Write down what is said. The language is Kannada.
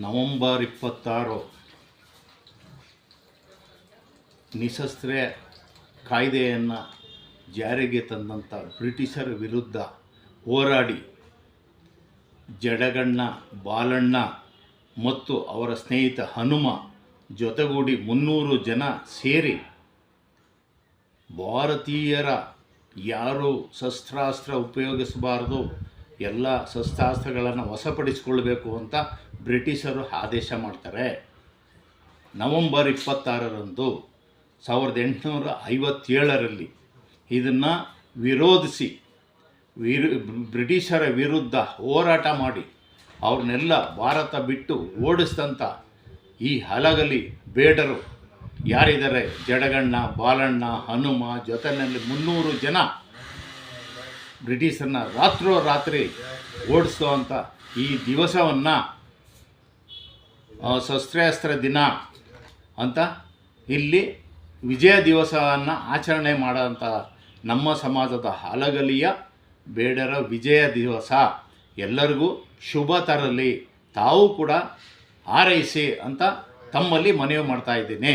ನವಂಬರ್ 26 ನಿಶಸ್ತ್ರ ಕಾಯ್ದೆಯನ್ನು ಜಾರಿಗೆ ತಂದಂಥ ಬ್ರಿಟಿಷರ ವಿರುದ್ಧ ಹೋರಾಡಿ ಜಡಗಣ್ಣ ಬಾಲಣ್ಣ ಮತ್ತು ಅವರ ಸ್ನೇಹಿತ ಹನುಮ ಜೊತೆಗೂಡಿ 300 ಜನ ಸೇರಿ ಭಾರತೀಯರ ಯಾರು ಶಸ್ತ್ರಾಸ್ತ್ರ ಉಪಯೋಗಿಸಬಾರ್ದು, ಎಲ್ಲ ಶಸ್ತ್ರಾಸ್ತ್ರಗಳನ್ನು ವಶಪಡಿಸಿಕೊಳ್ಬೇಕು ಅಂತ ಬ್ರಿಟಿಷರು ಆದೇಶ ಮಾಡ್ತಾರೆ. ನವಂಬರ್ 26ರಂದು 1857ರಲ್ಲಿ ಇದನ್ನು ವಿರೋಧಿಸಿ ಬ್ರಿಟಿಷರ ವಿರುದ್ಧ ಹೋರಾಟ ಮಾಡಿ ಅವ್ರನ್ನೆಲ್ಲ ಭಾರತ ಬಿಟ್ಟು ಓಡಿಸಿದಂಥ ಈ ಹಲಗಲಿ ಬೇಡರು ಯಾರಿದ್ದಾರೆ, ಜಡಗಣ್ಣ ಬಾಲಣ್ಣ ಹನುಮ ಜೊತೆಯಲ್ಲಿ 300 ಜನ ಬ್ರಿಟಿಷರನ್ನ ರಾತ್ರೋರಾತ್ರಿ ಓಡಿಸುವಂಥ ಈ ದಿವಸವನ್ನು ಶಸ್ತ್ರಾಸ್ತ್ರ ದಿನ ಅಂತ ಇಲ್ಲಿ ವಿಜಯ ದಿವಸವನ್ನು ಆಚರಣೆ ಮಾಡೋಂಥ ನಮ್ಮ ಸಮಾಜದ ಹಲಗಲಿಯ ಬೇಡರ ವಿಜಯ ದಿವಸ ಎಲ್ಲರಿಗೂ ಶುಭ ತರಲಿ, ತಾವು ಕೂಡ ಹಾರೈಸಿ ಅಂತ ತಮ್ಮಲ್ಲಿ ಮನವಿ ಮಾಡ್ತಾ ಇದ್ದೀನಿ.